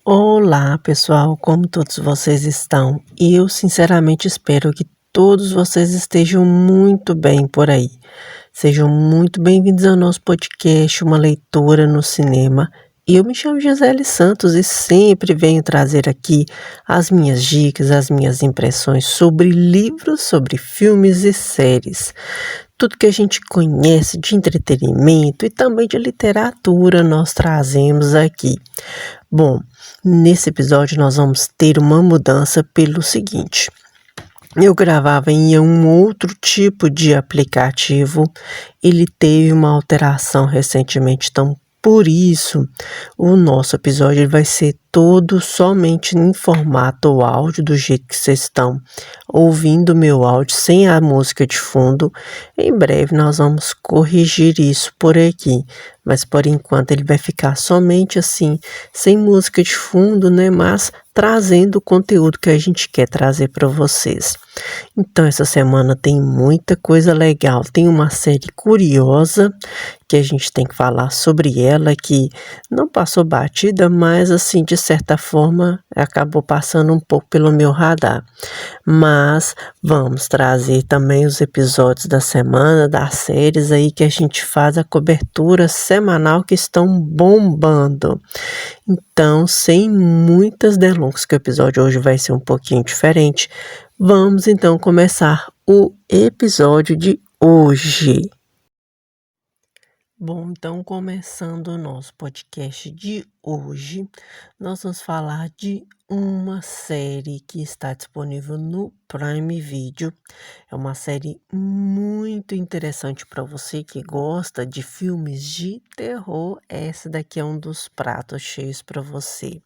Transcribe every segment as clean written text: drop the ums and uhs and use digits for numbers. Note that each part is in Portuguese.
Olá, pessoal, como todos vocês estão? Eu sinceramente espero que todos vocês estejam muito bem por aí. Sejam muito bem-vindos ao nosso podcast, Uma Leitura no Cinema. Eu me chamo Gisele Santos e sempre venho trazer aqui as minhas dicas, as minhas impressões sobre livros, sobre filmes e séries. Tudo que a gente conhece de entretenimento e também de literatura nós trazemos aqui. Bom, nesse episódio nós vamos ter uma mudança pelo seguinte. Eu gravava em um outro tipo de aplicativo, ele teve uma alteração recentemente, então por isso o nosso episódio ele vai ser todo somente em formato áudio, do jeito que vocês estão ouvindo o meu áudio, sem a música de fundo. Em breve nós vamos corrigir isso por aqui, mas por enquanto ele vai ficar somente assim, sem música de fundo, né? Mas trazendo o conteúdo que a gente quer trazer para vocês. Então, essa semana tem muita coisa legal. Tem uma série curiosa que a gente tem que falar sobre ela, que não passou batida, mas assim, de certa forma, acabou passando um pouco pelo meu radar. Mas vamos trazer também os episódios da semana, das séries aí que a gente faz a cobertura semanal que estão bombando. Então, sem muitas delongas, que o episódio hoje vai ser um pouquinho diferente, vamos então começar o episódio de hoje. Bom, então começando o nosso podcast de hoje, nós vamos falar de uma série que está disponível no Prime Video. É uma série muito interessante para você que gosta de filmes de terror. Essa daqui é um dos pratos cheios para você.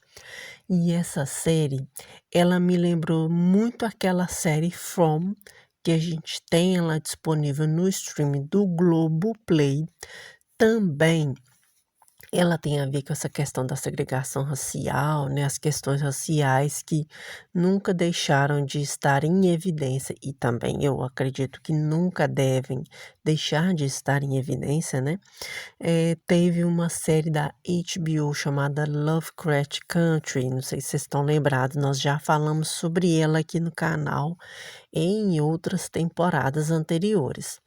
E essa série, ela me lembrou muito aquela série From, que a gente tem ela disponível no streaming do Globoplay. Também ela tem a ver com essa questão da segregação racial, né? As questões raciais que nunca deixaram de estar em evidência e também eu acredito que nunca devem deixar de estar em evidência, né? Teve uma série da HBO chamada Lovecraft Country, não sei se vocês estão lembrados, nós já falamos sobre ela aqui no canal em outras temporadas anteriores.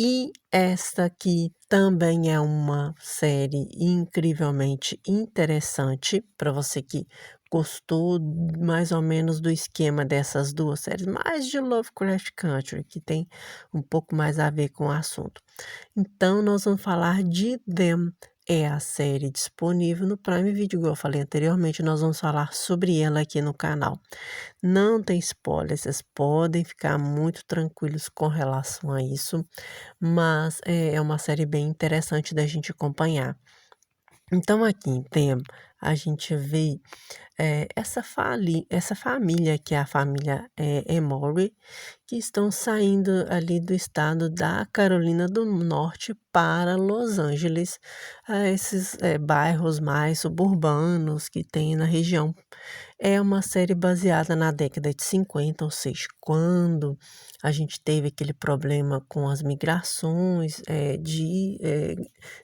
E esta aqui também é uma série incrivelmente interessante para você que gostou mais ou menos do esquema dessas duas séries, mais de Lovecraft Country, que tem um pouco mais a ver com o assunto. Então, nós vamos falar de Them. É a série disponível no Prime Video, igual eu falei anteriormente, nós vamos falar sobre ela aqui no canal. Não tem spoiler, vocês podem ficar muito tranquilos com relação a isso, mas é uma série bem interessante da gente acompanhar. Então, aqui em Them, a gente vê essa família, que é a família Emory, que estão saindo ali do estado da Carolina do Norte para Los Angeles, esses bairros mais suburbanos que tem na região. É uma série baseada na década de 50, ou seja, quando a gente teve aquele problema com as migrações de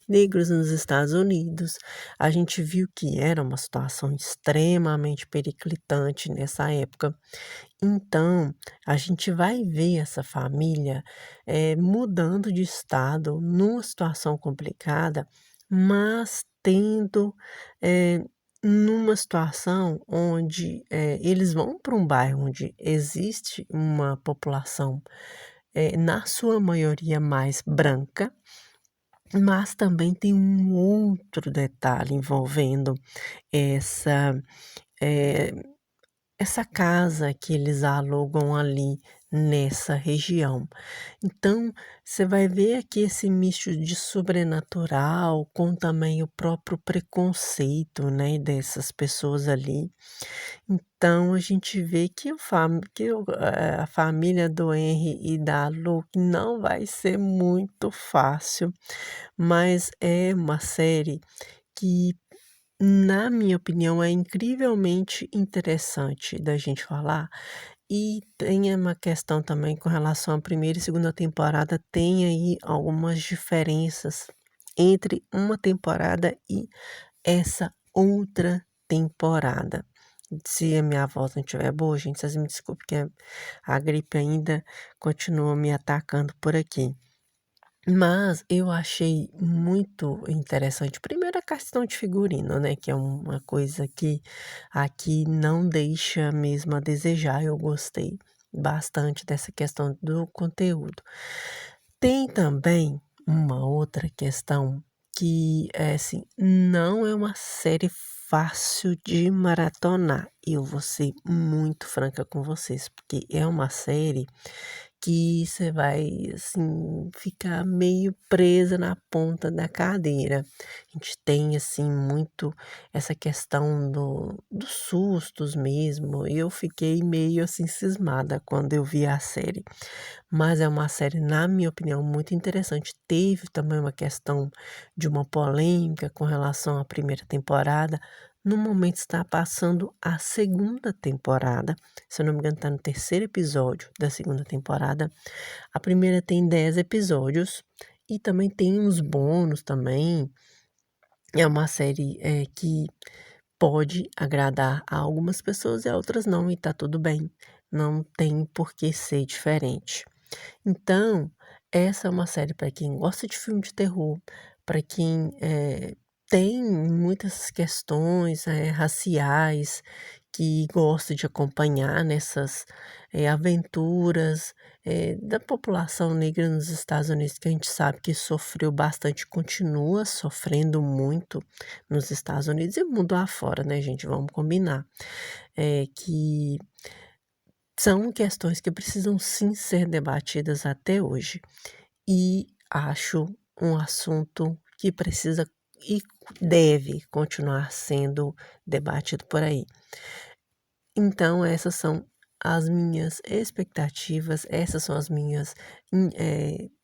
negros nos Estados Unidos. A gente viu que era uma situação extremamente periclitante nessa época. Então, a gente vai ver essa família mudando de estado numa situação complicada, mas tendo numa situação onde eles vão para um bairro onde existe uma população, na sua maioria mais branca, mas também tem um outro detalhe envolvendo essa, eh, essa casa que eles alugam ali nessa região. Então, você vai ver aqui esse misto de sobrenatural com também o próprio preconceito, né, dessas pessoas ali. Então, a gente vê que a família do Henry e da Luke não vai ser muito fácil, mas é uma série que, na minha opinião, é incrivelmente interessante da gente falar. E tem uma questão também com relação à primeira e segunda temporada, tem aí algumas diferenças entre uma temporada e essa outra temporada. Se a minha voz não estiver boa, gente, vocês me desculpem que a gripe ainda continua me atacando por aqui. Mas eu achei muito interessante, primeiro a questão de figurino, né, que é uma coisa que aqui não deixa mesmo a desejar, eu gostei bastante dessa questão do conteúdo. Tem também uma outra questão que é assim, não é uma série fácil de maratonar. Eu vou ser muito franca com vocês, porque é uma série que você vai, assim, ficar meio presa na ponta da cadeira. A gente tem, assim, muito essa questão dos sustos mesmo. Eu fiquei meio, assim, cismada quando eu vi a série. Mas é uma série, na minha opinião, muito interessante. Teve também uma questão de uma polêmica com relação à primeira temporada. No momento está passando a segunda temporada. Se eu não me engano, está no terceiro episódio da segunda temporada. A primeira tem 10 episódios e também tem uns bônus também. É uma série que pode agradar a algumas pessoas e a outras não, e tá tudo bem. Não tem por que ser diferente. Então, essa é uma série para quem gosta de filme de terror, para quem tem muitas questões raciais, que gosta de acompanhar nessas aventuras da população negra nos Estados Unidos, que a gente sabe que sofreu bastante, continua sofrendo muito nos Estados Unidos e mundo afora, né, gente? Vamos combinar. Que são questões que precisam sim ser debatidas até hoje. E acho um assunto que precisa e deve continuar sendo debatido por aí. Então, essas são as minhas expectativas, essas são as minhas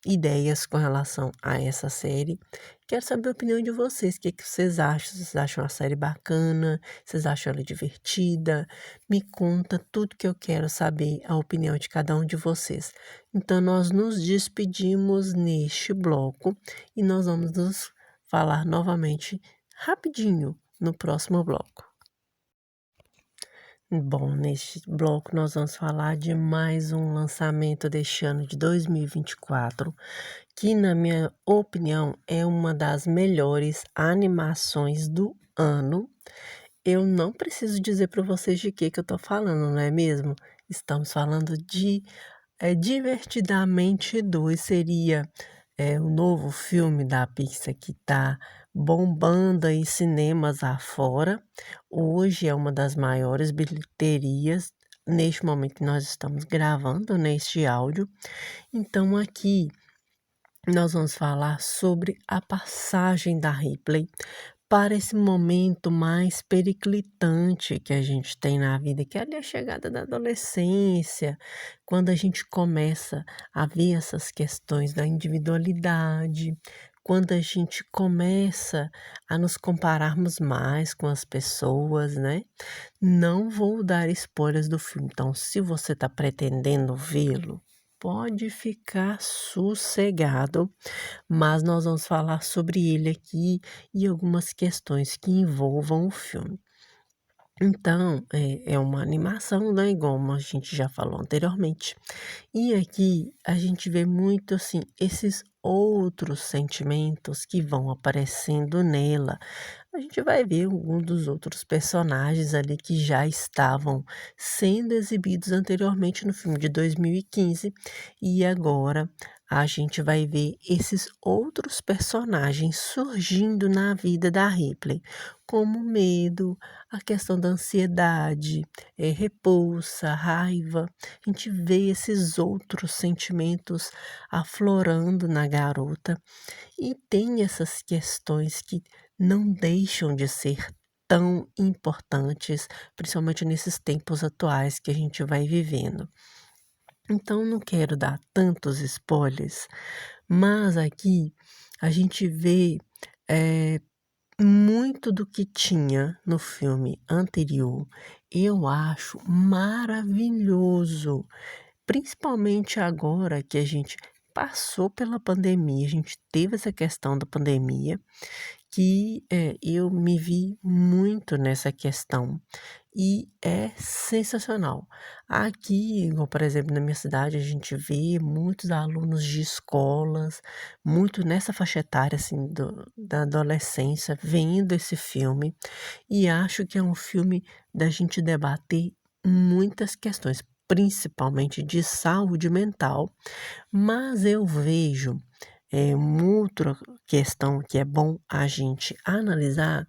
ideias com relação a essa série. Quero saber a opinião de vocês, o que vocês acham? Vocês acham a série bacana? Vocês acham ela divertida? Me conta tudo que eu quero saber, a opinião de cada um de vocês. Então, nós nos despedimos neste bloco e nós vamos nos falar novamente rapidinho no próximo bloco. Bom, neste bloco nós vamos falar de mais um lançamento deste ano de 2024, que na minha opinião é uma das melhores animações do ano. Eu não preciso dizer para vocês de que eu tô falando, não é mesmo? Estamos falando de Divertidamente 2 seria o novo filme da Pixar que está bombando aí cinemas afora. Hoje é uma das maiores bilheterias, neste momento que nós estamos gravando, neste áudio. Então aqui nós vamos falar sobre a passagem da Ripley para esse momento mais periclitante que a gente tem na vida, que é ali a chegada da adolescência, quando a gente começa a ver essas questões da individualidade, quando a gente começa a nos compararmos mais com as pessoas, né? Não vou dar spoilers do filme, então se você está pretendendo vê-lo, pode ficar sossegado, mas nós vamos falar sobre ele aqui e algumas questões que envolvam o filme. Então, é uma animação, né, igual a gente já falou anteriormente. E aqui a gente vê muito assim esses outros sentimentos que vão aparecendo nela. A gente vai ver algum dos outros personagens ali que já estavam sendo exibidos anteriormente no filme de 2015 e agora a gente vai ver esses outros personagens surgindo na vida da Ripley, como medo, a questão da ansiedade, repulsa, raiva. A gente vê esses outros sentimentos aflorando na garota e tem essas questões que não deixam de ser tão importantes, principalmente nesses tempos atuais que a gente vai vivendo. Então, não quero dar tantos spoilers, mas aqui a gente vê eh, muito do que tinha no filme anterior. Eu acho maravilhoso, principalmente agora que a gente passou pela pandemia, a gente teve essa questão da pandemia, que eu me vi muito nessa questão e é sensacional. Aqui, igual, por exemplo, na minha cidade, a gente vê muitos alunos de escolas, muito nessa faixa etária, assim, da adolescência, vendo esse filme, e acho que é um filme da gente debater muitas questões, principalmente de saúde mental, mas eu vejo, uma outra questão que é bom a gente analisar,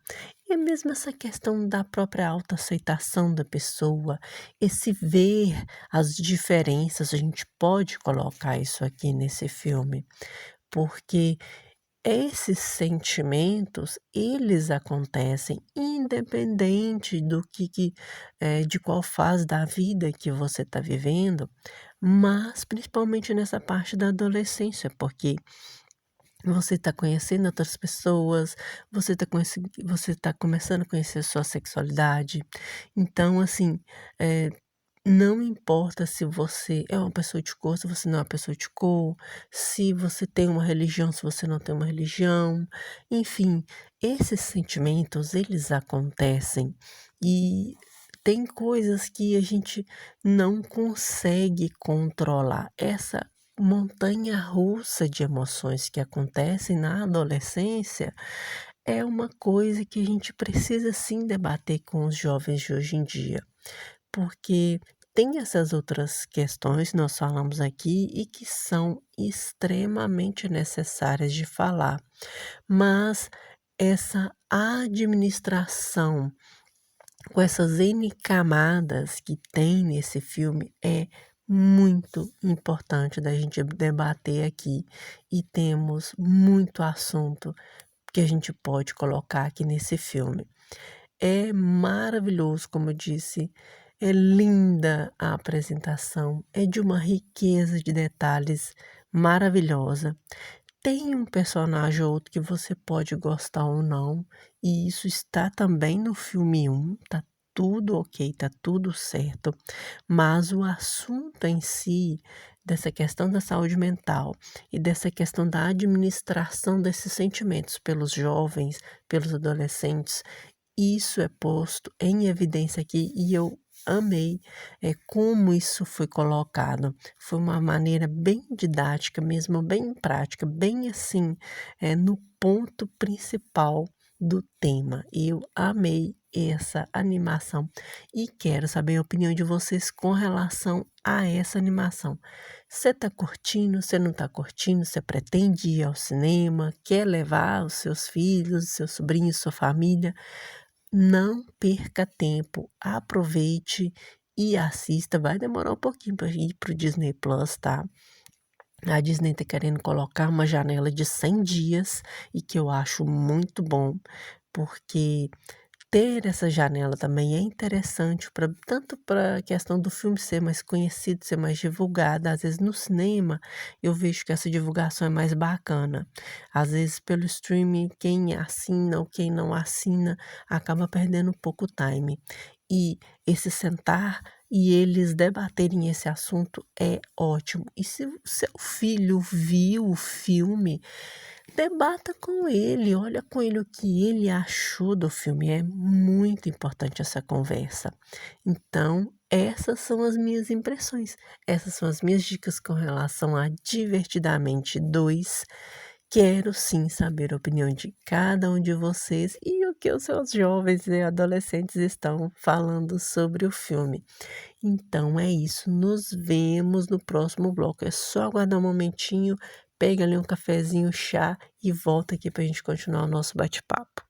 é mesmo essa questão da própria autoaceitação da pessoa, esse ver as diferenças, a gente pode colocar isso aqui nesse filme, porque esses sentimentos, eles acontecem independente do de qual fase da vida que você está vivendo, mas principalmente nessa parte da adolescência, porque você está conhecendo outras pessoas, você está começando a conhecer a sua sexualidade. Então, assim, eh, não importa se você é uma pessoa de cor, se você não é uma pessoa de cor, se você tem uma religião, se você não tem uma religião, enfim, esses sentimentos, eles acontecem e tem coisas que a gente não consegue controlar. Essa montanha-russa de emoções que acontecem na adolescência é uma coisa que a gente precisa sim debater com os jovens de hoje em dia, porque tem essas outras questões que nós falamos aqui e que são extremamente necessárias de falar, mas essa administração com essas N camadas que tem nesse filme é muito importante da gente debater aqui e temos muito assunto que a gente pode colocar aqui nesse filme. É maravilhoso, como eu disse, é linda a apresentação, é de uma riqueza de detalhes maravilhosa. Tem um personagem ou outro que você pode gostar ou não, e isso está também no filme um, tá tudo ok, tá tudo certo, mas o assunto em si, dessa questão da saúde mental e dessa questão da administração desses sentimentos pelos jovens, pelos adolescentes, isso é posto em evidência aqui e eu amei, como isso foi colocado. Foi uma maneira bem didática mesmo, bem prática, bem assim, no ponto principal do tema. Eu amei essa animação e quero saber a opinião de vocês com relação a essa animação. Você tá curtindo, você não tá curtindo, você pretende ir ao cinema, quer levar os seus filhos, seus sobrinhos, sua família? Não perca tempo, aproveite e assista. Vai demorar um pouquinho para ir para o Disney Plus, tá? A Disney tá querendo colocar uma janela de 100 dias e que eu acho muito bom, porque ter essa janela também é interessante pra tanto para a questão do filme ser mais conhecido, ser mais divulgado. Às vezes no cinema eu vejo que essa divulgação é mais bacana. Às vezes pelo streaming, quem assina ou quem não assina acaba perdendo um pouco o time. E esse sentar e eles debaterem esse assunto é ótimo. E se o seu filho viu o filme, debata com ele, olha com ele o que ele achou do filme, é muito importante essa conversa. Então, essas são as minhas impressões, essas são as minhas dicas com relação a Divertidamente 2. Quero sim saber a opinião de cada um de vocês e o que os seus jovens e adolescentes estão falando sobre o filme. Então é isso, nos vemos no próximo bloco. É só aguardar um momentinho, pega ali um cafezinho, chá e volta aqui para a gente continuar o nosso bate-papo.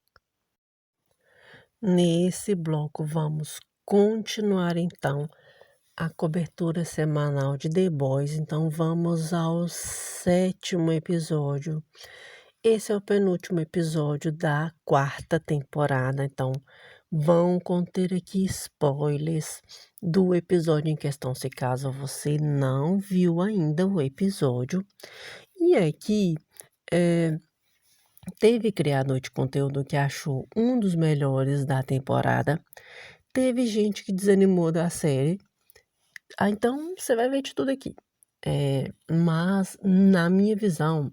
Nesse bloco, vamos continuar então a cobertura semanal de The Boys. Então vamos ao sétimo episódio. Esse é o penúltimo episódio da quarta temporada, então vão conter aqui spoilers do episódio em questão, se caso você não viu ainda o episódio. E aqui, teve criador de conteúdo que achou um dos melhores da temporada, teve gente que desanimou da série. Então você vai ver de tudo aqui. Mas na minha visão,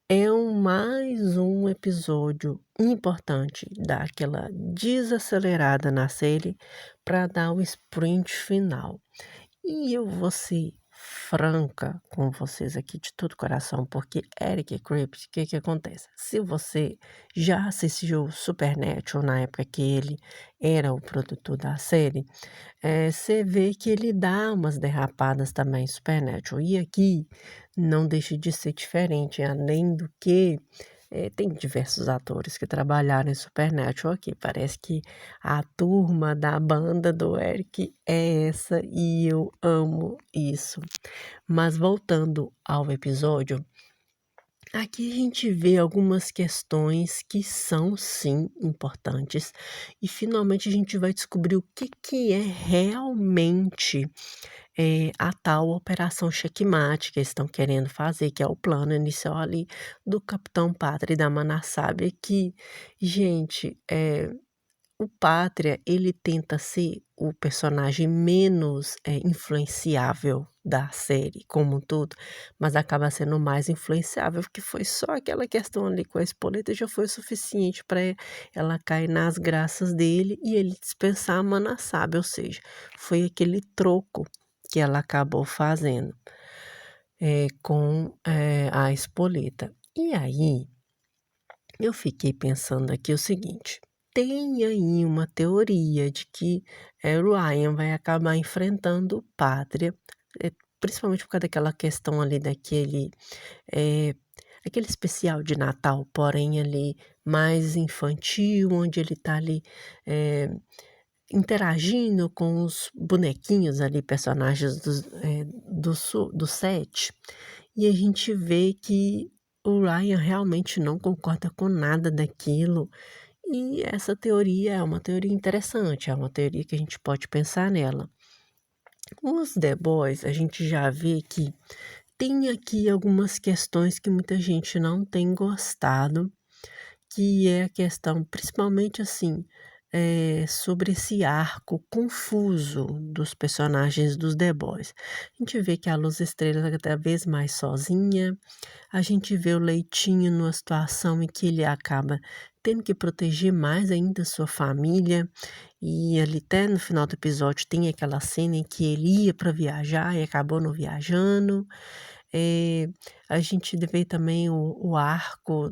é mais um episódio importante dar aquela desacelerada na série para dar o sprint final. E eu vou ser franca com vocês aqui de todo coração, porque Eric Kripke, o que que acontece? Se você já assistiu Supernatural na época que ele era o produtor da série, você vê que ele dá umas derrapadas também em Supernatural. E aqui não deixa de ser diferente, além do que tem diversos atores que trabalharam em Supernatural aqui. Parece que a turma da banda do Eric é essa e eu amo isso. Mas voltando ao episódio, aqui a gente vê algumas questões que são sim importantes e finalmente a gente vai descobrir o que que é realmente a tal operação checkmate que eles estão querendo fazer, que é o plano inicial ali do Capitão Pátria e da Manassabe, que, gente, o Pátria, ele tenta ser o personagem menos, influenciável da série como um todo, mas acaba sendo o mais influenciável, porque foi só aquela questão ali com a Espoleta já foi o suficiente para ela cair nas graças dele e ele dispensar a Manassabe, ou seja, foi aquele troco que ela acabou fazendo, com, a Espoleta. E aí, eu fiquei pensando aqui o seguinte: tem aí uma teoria de que, Ryan vai acabar enfrentando o Pátria, principalmente por causa daquela questão ali daquele, aquele especial de Natal, porém ali mais infantil, onde ele tá ali, interagindo com os bonequinhos ali, personagens do set, e a gente vê que o Ryan realmente não concorda com nada daquilo, e essa teoria é uma teoria interessante, é uma teoria que a gente pode pensar nela. Os The Boys, a gente já vê que tem aqui algumas questões que muita gente não tem gostado, que é a questão, principalmente assim, sobre esse arco confuso dos personagens dos The Boys. A gente vê que a Luz Estrela está cada vez mais sozinha, a gente vê o Leitinho numa situação em que ele acaba tendo que proteger mais ainda sua família, e ali até no final do episódio tem aquela cena em que ele ia para viajar e acabou não viajando. A gente vê também o arco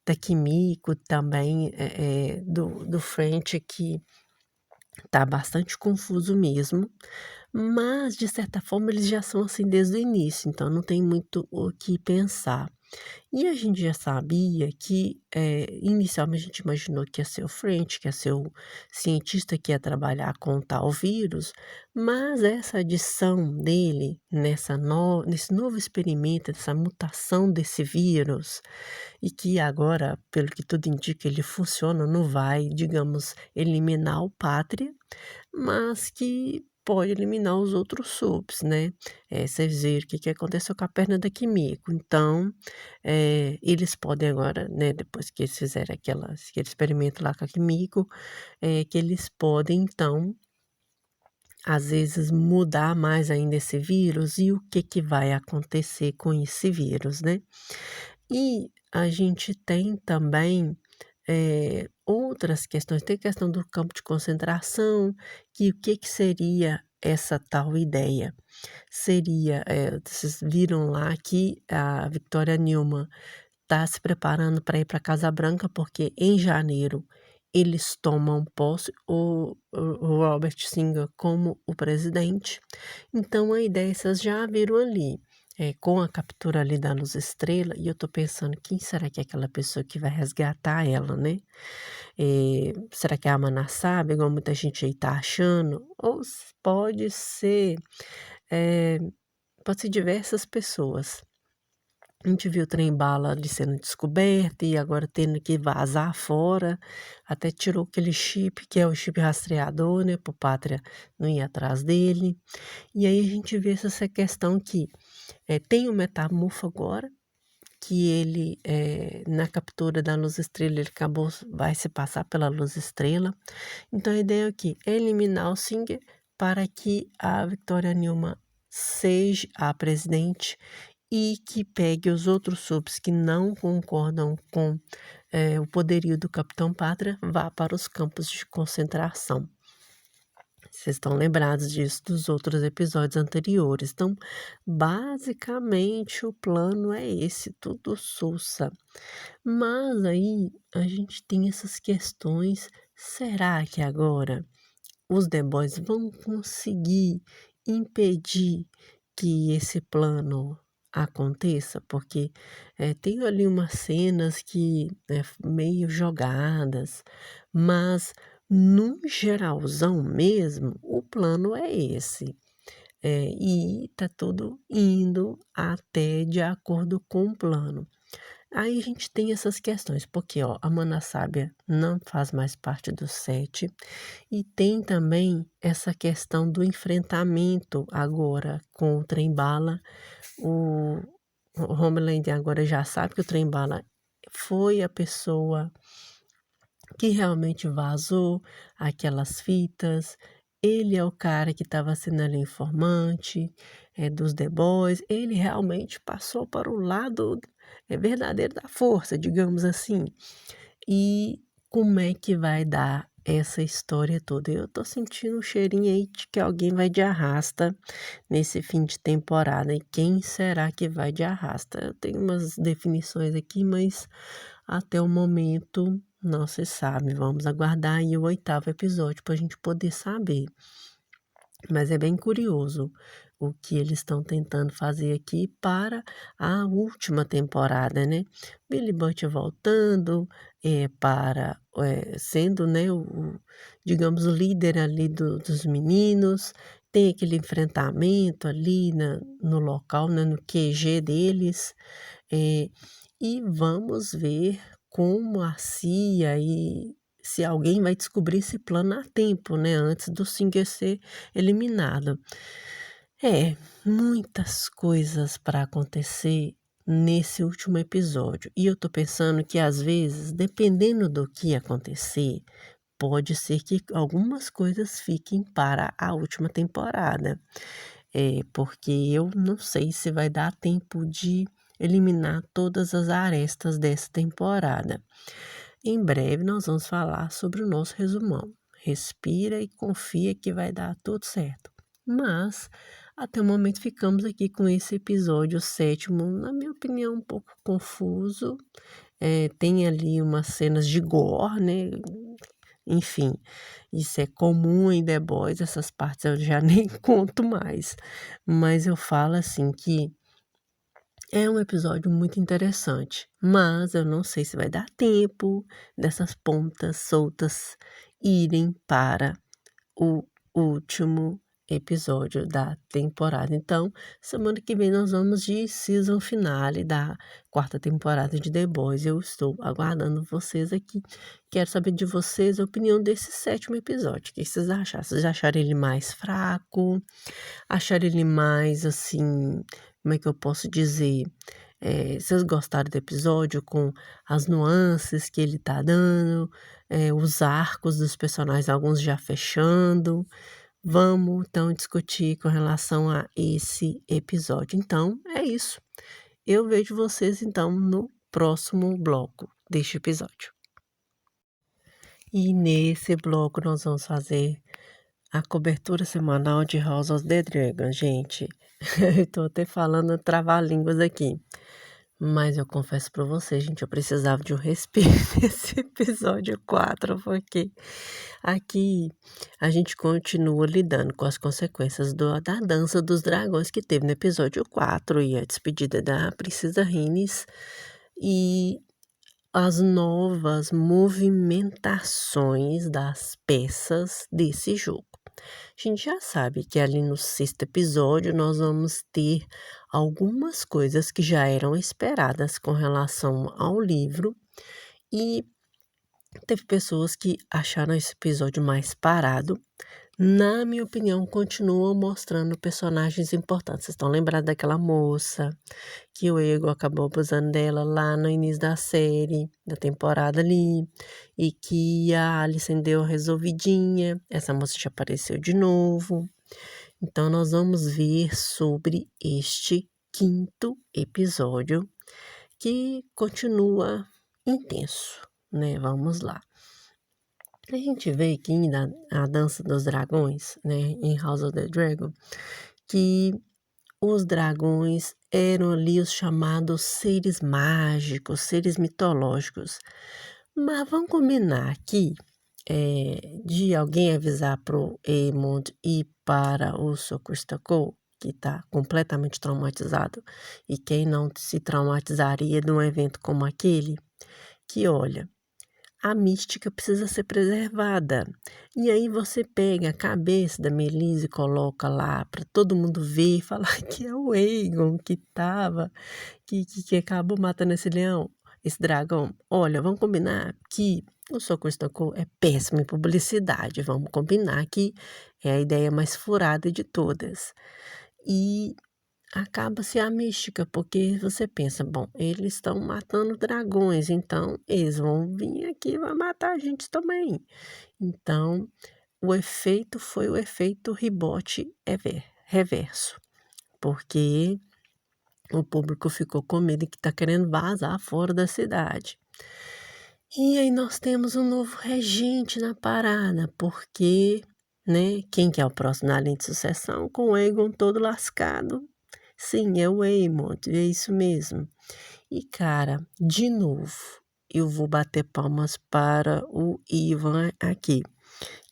da Kimiko também, do French, que tá bastante confuso mesmo, mas de certa forma eles já são assim desde o início, então não tem muito o que pensar. E a gente já sabia que, inicialmente a gente imaginou que ia ser o French, que ia ser o cientista que ia trabalhar com o tal vírus, mas essa adição dele nesse novo experimento, essa mutação desse vírus, e que agora, pelo que tudo indica, ele funciona, não vai, digamos, eliminar o Pátria, mas que pode eliminar os outros subs, né. Vocês viram o que que aconteceu com a perna da Kimiko, então, eles podem agora, né, depois que eles fizeram aquele experimento lá com a Kimiko, que eles podem então, às vezes, mudar mais ainda esse vírus e o que que vai acontecer com esse vírus, né. E a gente tem também, outras questões, tem a questão do campo de concentração, que o que que seria essa tal ideia? Seria, vocês viram lá que a Victoria Newman está se preparando para ir para a Casa Branca, porque em janeiro eles tomam posse, o Robert Singer como o presidente. Então a ideia vocês já viram ali, com a captura ali da Luz Estrela, e eu tô pensando quem será que é aquela pessoa que vai resgatar ela, né? Será que é a Manassabe, igual muita gente aí tá achando? Ou eh, pode ser diversas pessoas. A gente viu o trem-bala ali sendo descoberto e agora tendo que vazar fora, até tirou aquele chip, que é o chip rastreador, né, para o Pátria não ir atrás dele. E aí a gente vê essa questão que, tem o Metamorfo agora, que ele, na captura da Luz Estrela, ele vai se passar pela Luz Estrela. Então a ideia é o quê? É eliminar o Singer para que a Victoria Newman seja a presidente e que pegue os outros subs que não concordam com o poderio do Capitão Pátria, vá para os campos de concentração. Vocês estão lembrados disso dos outros episódios anteriores. Então, basicamente, o plano é esse, tudo sussa. Mas aí a gente tem essas questões. Será que agora os The Boys vão conseguir impedir que esse plano aconteça? Porque tem ali umas cenas que meio jogadas, mas no geralzão mesmo, o plano é esse. E tá tudo indo até de acordo com o plano. Aí a gente tem essas questões, porque ó, a Manassábia não faz mais parte do 7, e tem também essa questão do enfrentamento agora com o Trem-Bala. O Homelander agora já sabe que o Trem-Bala foi a pessoa que realmente vazou aquelas fitas. Ele é o cara que estava sendo ali informante dos The Boys. Ele realmente passou para o lado verdadeiro da força, digamos assim. E como é que vai dar essa história toda? Eu tô sentindo um cheirinho aí de que alguém vai de arrasta nesse fim de temporada. E quem será que vai de arrasta? Eu tenho umas definições aqui, mas até o momento não se sabe. Vamos aguardar aí o 8º episódio para a gente poder saber. Mas é bem curioso o que eles estão tentando fazer aqui para a última temporada, né? Billy Butcher voltando sendo, né, digamos, o líder ali dos meninos. Tem aquele enfrentamento ali no local, né, no QG deles. E vamos ver como a CIA e se alguém vai descobrir esse plano a tempo, né? Antes do Singer ser eliminado. Muitas coisas para acontecer nesse último episódio. E eu tô pensando que às vezes, dependendo do que acontecer, pode ser que algumas coisas fiquem para a última temporada. Porque eu não sei se vai dar tempo de eliminar todas as arestas dessa temporada. Em breve nós vamos falar sobre o nosso resumão. Respira e confia que vai dar tudo certo. Mas, até o momento, ficamos aqui com esse episódio 7º, na minha opinião, um pouco confuso. Tem ali umas cenas de gore, né? Enfim, isso é comum em The Boys, essas partes eu já nem conto mais. Mas eu falo assim que é um episódio muito interessante, mas eu não sei se vai dar tempo dessas pontas soltas irem para o último episódio da temporada. Então, semana que vem nós vamos de season finale da 4ª temporada de The Boys. Eu estou aguardando vocês aqui. Quero saber de vocês a opinião desse 7º episódio. O que vocês acharam? Vocês acharam ele mais fraco? Acharam ele mais assim, como é que eu posso dizer? Vocês gostaram do episódio com as nuances que ele tá dando, os arcos dos personagens, alguns já fechando? Vamos então discutir com relação a esse episódio. Então, é isso. Eu vejo vocês então no próximo bloco deste episódio. E nesse bloco nós vamos fazer a cobertura semanal de House of the Dragon, gente. Estou até falando trava-línguas aqui. Mas eu confesso pra vocês, gente, eu precisava de um respiro nesse episódio 4, porque aqui a gente continua lidando com as consequências da dança dos dragões que teve no episódio 4 e a despedida da Princesa Rhaenys e as novas movimentações das peças desse jogo. A gente já sabe que ali no 6º episódio nós vamos ter algumas coisas que já eram esperadas com relação ao livro e teve pessoas que acharam esse episódio mais parado. Na minha opinião, continuam mostrando personagens importantes. Vocês estão lembrados daquela moça que o Ego acabou abusando dela lá no início da série, da temporada ali, e que a Alicent deu a resolvidinha. Essa moça já apareceu de novo. Então, nós vamos ver sobre este quinto episódio, que continua intenso, né? Vamos lá. A gente vê aqui a Dança dos Dragões, né, em House of the Dragon, que os dragões eram ali os chamados seres mágicos, seres mitológicos. Mas vamos combinar aqui de alguém avisar pro Aemond e para o Sokurstako, que está completamente traumatizado, e quem não se traumatizaria de um evento como aquele, que olha, a mística precisa ser preservada. E aí você pega a cabeça da Melise e coloca lá para todo mundo ver e falar que é o Aegon que acabou matando esse leão, esse dragão. Olha, vamos combinar que o Socorro Estocou é péssimo em publicidade. Vamos combinar que é a ideia mais furada de todas. E acaba-se a mística, porque você pensa, bom, eles estão matando dragões, então eles vão vir aqui e vão matar a gente também. Então, o efeito foi o efeito rebote reverso, porque o público ficou com medo que está querendo vazar fora da cidade. E aí nós temos um novo regente na parada, porque, né, quem que é o próximo na linha de sucessão? Com o Aegon todo lascado. Sim, é o Aemond, é isso mesmo. E, cara, de novo, eu vou bater palmas para o Ivan aqui.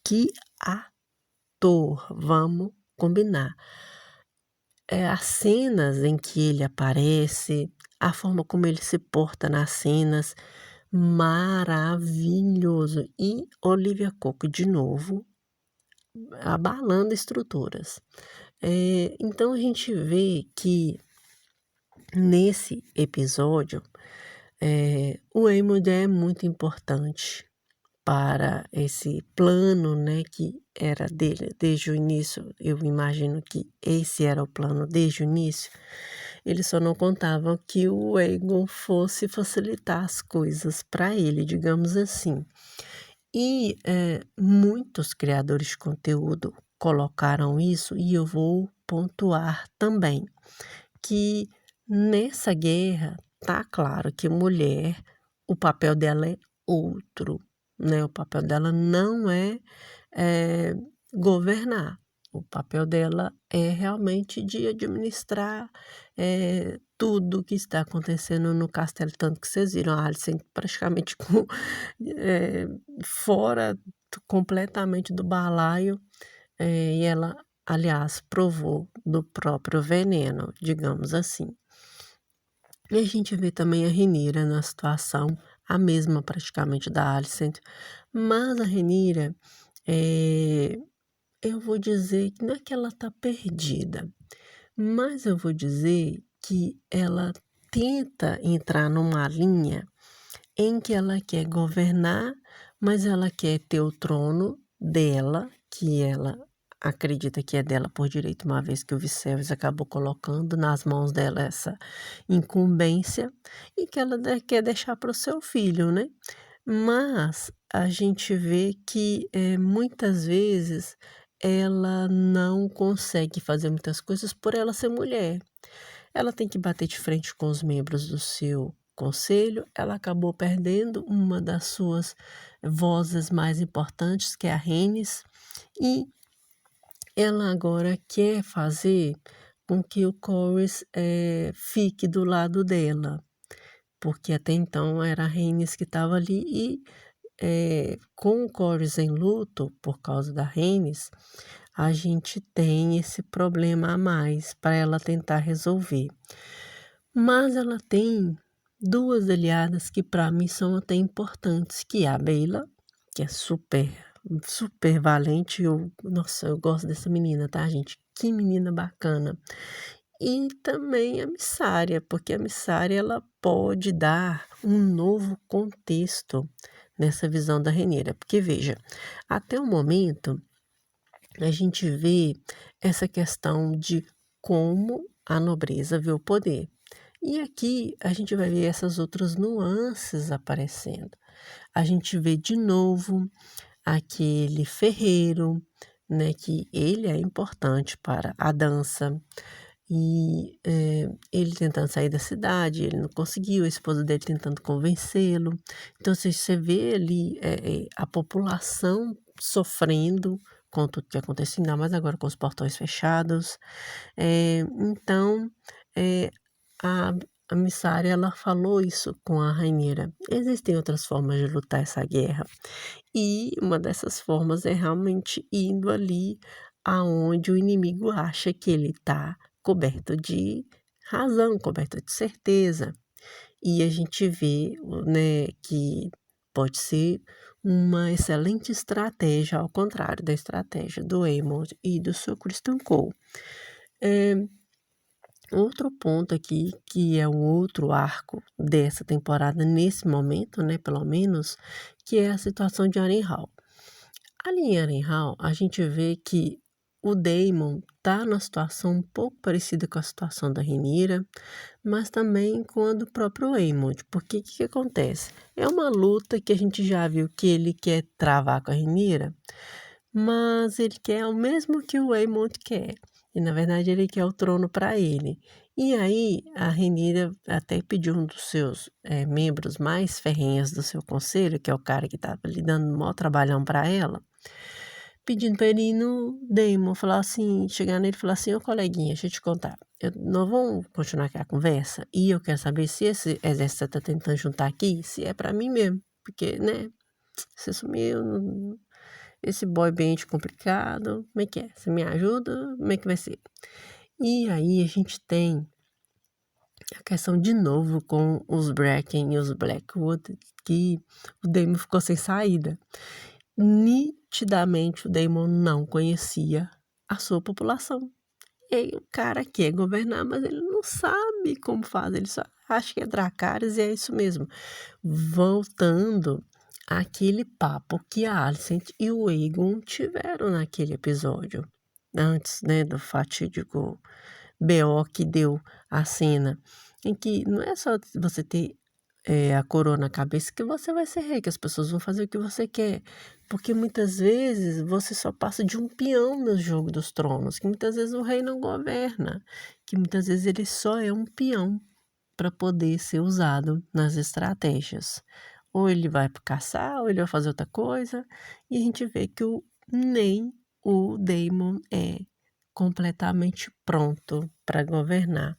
Que ator, vamos combinar. As cenas em que ele aparece, a forma como ele se porta nas cenas, maravilhoso. E Olivia Cooke, de novo, abalando estruturas. Então a gente vê que nesse episódio o Aemond é muito importante para esse plano, né, que era dele desde o início. Eu imagino que esse era o plano desde o início. Eles só não contavam que o Aegon fosse facilitar as coisas para ele, digamos assim. E muitos criadores de conteúdo colocaram isso, e eu vou pontuar também que nessa guerra tá claro que mulher, o papel dela é outro, né? O papel dela não é governar. O papel dela é realmente de administrar tudo que está acontecendo no castelo, tanto que vocês viram a Alicent praticamente fora completamente do balaio, e ela, aliás, provou do próprio veneno, digamos assim. E a gente vê também a Rhaenyra na situação, a mesma praticamente da Alicent, mas a Rhaenyra, eu vou dizer que não é que ela está perdida, mas eu vou dizer que ela tenta entrar numa linha em que ela quer governar, mas ela quer ter o trono dela, que ela acredita que é dela por direito, uma vez que o Viserys acabou colocando nas mãos dela essa incumbência, e que ela quer deixar para o seu filho, né? Mas a gente vê que muitas vezes ela não consegue fazer muitas coisas por ela ser mulher. Ela tem que bater de frente com os membros do seu conselho. Ela acabou perdendo uma das suas vozes mais importantes, que é a Rhaenys, e ela agora quer fazer com que o Corlys fique do lado dela, porque até então era a Rhaenys que estava ali, e com o Corlys em luto por causa da Rhaenys, a gente tem esse problema a mais para ela tentar resolver. Mas ela tem duas aliadas que para mim são até importantes, que é a Baela, que é super, super valente. Nossa, eu gosto dessa menina, tá, gente? Que menina bacana. E também a Missária, porque a Missária ela pode dar um novo contexto nessa visão da Rhaenyra. Porque veja, até o momento a gente vê essa questão de como a nobreza vê o poder. E aqui a gente vai ver essas outras nuances aparecendo. A gente vê de novo aquele ferreiro, né, que ele é importante para a dança. e ele tentando sair da cidade, ele não conseguiu, a esposa dele tentando convencê-lo. Então, assim, você vê ali a população sofrendo com tudo que aconteceu, ainda mais agora com os portões fechados. Então, a a Missara, ela falou isso com a Rhaenyra: existem outras formas de lutar essa guerra, e uma dessas formas é realmente indo ali aonde o inimigo acha que ele está coberto de razão, coberto de certeza. E a gente vê, né, que pode ser uma excelente estratégia, ao contrário da estratégia do Aemond e do Sir Criston Cole. Outro ponto aqui, que é o outro arco dessa temporada nesse momento, né, pelo menos, que é a situação de Harrenhal. Ali em Harrenhal, a gente vê que o Daemon tá numa situação um pouco parecida com a situação da Rhaenyra, mas também com a do próprio Aemond, porque o que acontece? É uma luta que a gente já viu que ele quer travar com a Rhaenyra, mas ele quer o mesmo que o Aemond quer. E na verdade ele quer o trono para ele. E aí a Rhaenyra até pediu um dos seus membros mais ferrenhos do seu conselho, que é o cara que estava lhe dando um maior trabalhão para ela, pedindo para ele ir no Daemon, falar assim, chegar nele e falar assim: ô coleguinha, deixa eu te contar, nós vamos continuar aqui a conversa e eu quero saber se esse exército está tentando juntar aqui, se é para mim mesmo, porque, né, você sumiu, esse boy bem complicado, como é que é? Você me ajuda? Como é que vai ser? E aí a gente tem a questão de novo com os Bracken e os Blackwood, que o Daemon ficou sem saída. Nitidamente o Daemon não conhecia a sua população. E o cara quer governar, mas ele não sabe como faz, ele só acha que é Dracarys e é isso mesmo. Voltando àquele papo que a Alicent e o Aegon tiveram naquele episódio, antes, né, do fatídico BO que deu a cena, em que não é só você ter a coroa na cabeça que você vai ser rei, que as pessoas vão fazer o que você quer. Porque muitas vezes você só passa de um peão no jogo dos tronos, que muitas vezes o rei não governa, que muitas vezes ele só é um peão para poder ser usado nas estratégias. Ou ele vai caçar, ou ele vai fazer outra coisa, e a gente vê que nem o Daemon é completamente pronto para governar.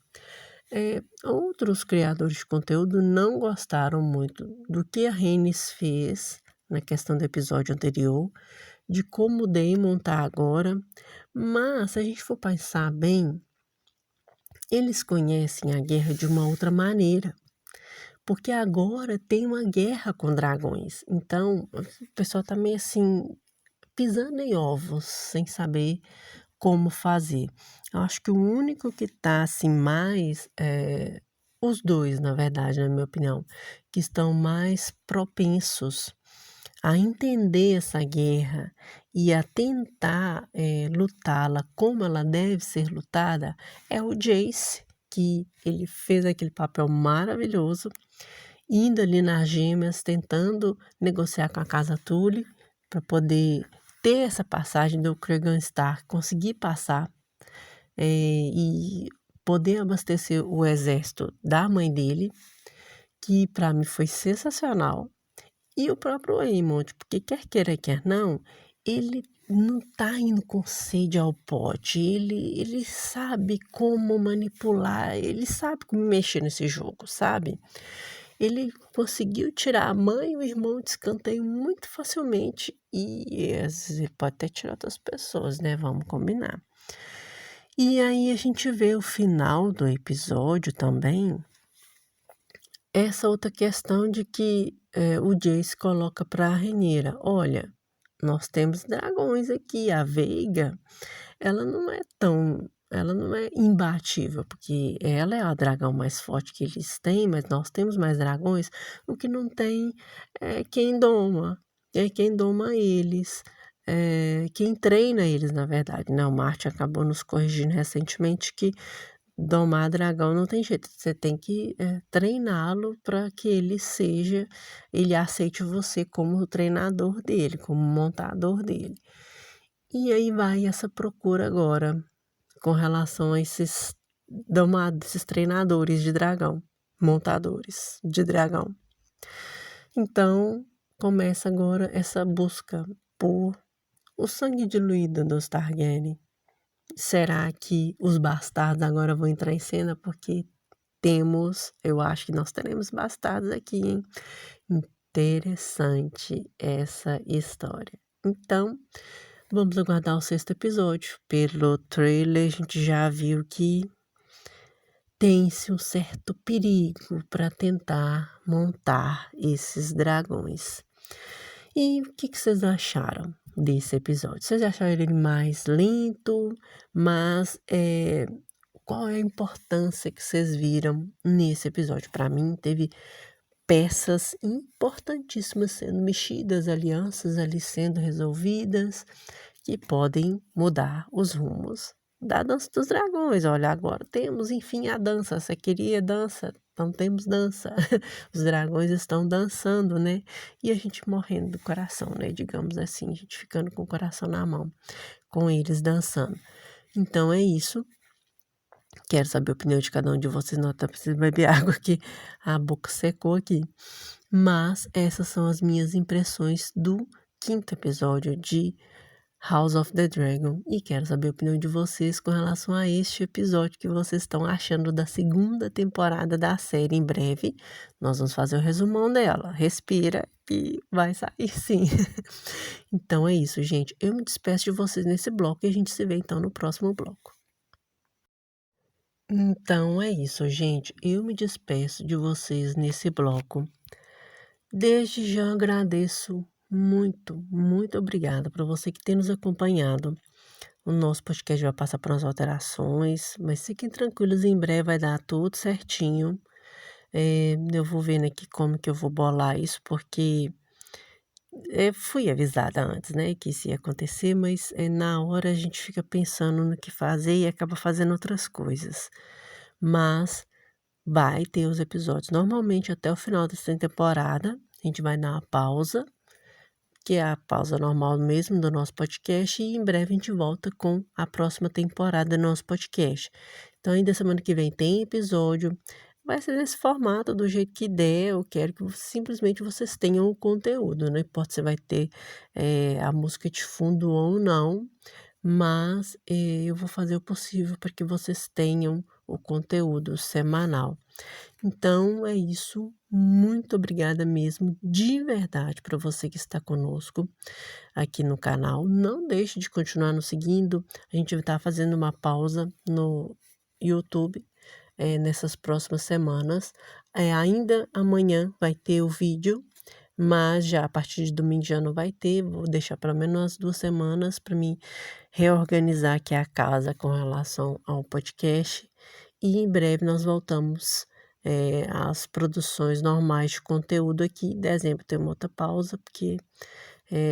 Outros criadores de conteúdo não gostaram muito do que a Rhaenys fez na questão do episódio anterior, de como o Daemon tá agora, mas se a gente for pensar bem, eles conhecem a guerra de uma outra maneira, porque agora tem uma guerra com dragões, então o pessoal tá meio assim, pisando em ovos, sem saber como fazer. Eu acho que o único que está assim mais, os dois, na verdade, na minha opinião, que estão mais propensos a entender essa guerra e a tentar lutá-la como ela deve ser lutada, é o Jace, que ele fez aquele papel maravilhoso, indo ali nas Gêmeas, tentando negociar com a Casa Tully para poder ter essa passagem do Cregan Stark, conseguir passar e poder abastecer o exército da mãe dele, que para mim foi sensacional, e o próprio Aemond, porque quer queira, quer não, ele não tá indo com sede ao pote, ele sabe como manipular, ele sabe como mexer nesse jogo, sabe? Ele conseguiu tirar a mãe e o irmão de escanteio muito facilmente e às vezes ele pode até tirar outras pessoas, né? Vamos combinar. E aí a gente vê o final do episódio também, essa outra questão de que o Jace coloca para a Rhaenyra: olha, nós temos dragões aqui, a Veiga, ela não é imbatível, porque ela é a dragão mais forte que eles têm, mas nós temos mais dragões, o que não tem é quem doma, é quem doma eles, quem treina eles, na verdade, né? O Martin acabou nos corrigindo recentemente que domar dragão não tem jeito, você tem que treiná-lo para que ele aceite você como treinador dele, como montador dele. E aí vai essa procura agora com relação a esses esses treinadores de dragão, montadores de dragão. Então, começa agora essa busca por o sangue diluído dos Targaryen. Será que os bastardos agora vão entrar em cena? Porque eu acho que nós teremos bastardos aqui, hein? Interessante essa história. Então, vamos aguardar o 6º episódio. Pelo trailer, a gente já viu que tem-se um certo perigo para tentar montar esses dragões. E o que vocês acharam desse episódio? Vocês acharam ele mais lento? Mas qual é a importância que vocês viram nesse episódio? Para mim, teve peças importantíssimas sendo mexidas, alianças ali sendo resolvidas, que podem mudar os rumos da dança dos dragões. Olha, agora temos, enfim, a dança. Você queria dança? Então temos dança. Os dragões estão dançando, né? E a gente morrendo do coração, né? Digamos assim, a gente ficando com o coração na mão, com eles dançando. Então é isso. Quero saber a opinião de cada um de vocês. Não, tá precisando beber água aqui. A boca secou aqui. Mas essas são as minhas impressões do 5º episódio de House of the Dragon. E quero saber a opinião de vocês com relação a este episódio que vocês estão achando da 2ª temporada da série. Em breve, nós vamos fazer o resumão dela. Respira e vai sair sim. Então é isso, gente. Eu me despeço de vocês nesse bloco e a gente se vê então no próximo bloco. Então é isso, gente. Eu me despeço de vocês nesse bloco. Desde já agradeço muito, muito obrigada para você que tem nos acompanhado. O nosso podcast vai passar por umas alterações, mas fiquem tranquilos, em breve vai dar tudo certinho. Eu vou vendo aqui como que eu vou bolar isso, porque fui avisada antes, né, que isso ia acontecer, mas na hora a gente fica pensando no que fazer e acaba fazendo outras coisas. Mas vai ter os episódios normalmente até o final dessa temporada. A gente vai dar uma pausa, que é a pausa normal mesmo do nosso podcast, e em breve a gente volta com a próxima temporada do nosso podcast. Então ainda semana que vem tem episódio, vai ser nesse formato, do jeito que der. Eu quero que simplesmente vocês tenham o conteúdo, não importa se vai ter a música de fundo ou não, mas eu vou fazer o possível para que vocês tenham o conteúdo semanal. Então é isso, muito obrigada mesmo, de verdade, para você que está conosco aqui no canal. Não deixe de continuar nos seguindo, a gente vai estar fazendo uma pausa no YouTube nessas próximas semanas. Ainda amanhã vai ter o vídeo, mas já a partir de domingo já não vai ter. Vou deixar pelo menos umas 2 semanas para mim reorganizar aqui a casa com relação ao podcast. E em breve nós voltamos às produções normais de conteúdo aqui. Em dezembro tem uma outra pausa, porque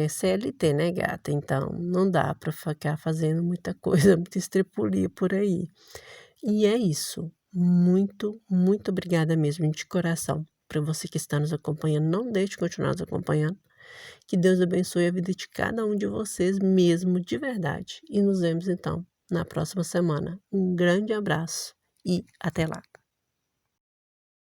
CLT, né, gata? Então não dá para ficar fazendo muita coisa, muita estripulia por aí. E é isso. Muito, muito obrigada mesmo, de coração. Para você que está nos acompanhando, não deixe de continuar nos acompanhando. Que Deus abençoe a vida de cada um de vocês mesmo, de verdade. E nos vemos então na próxima semana. Um grande abraço e até lá.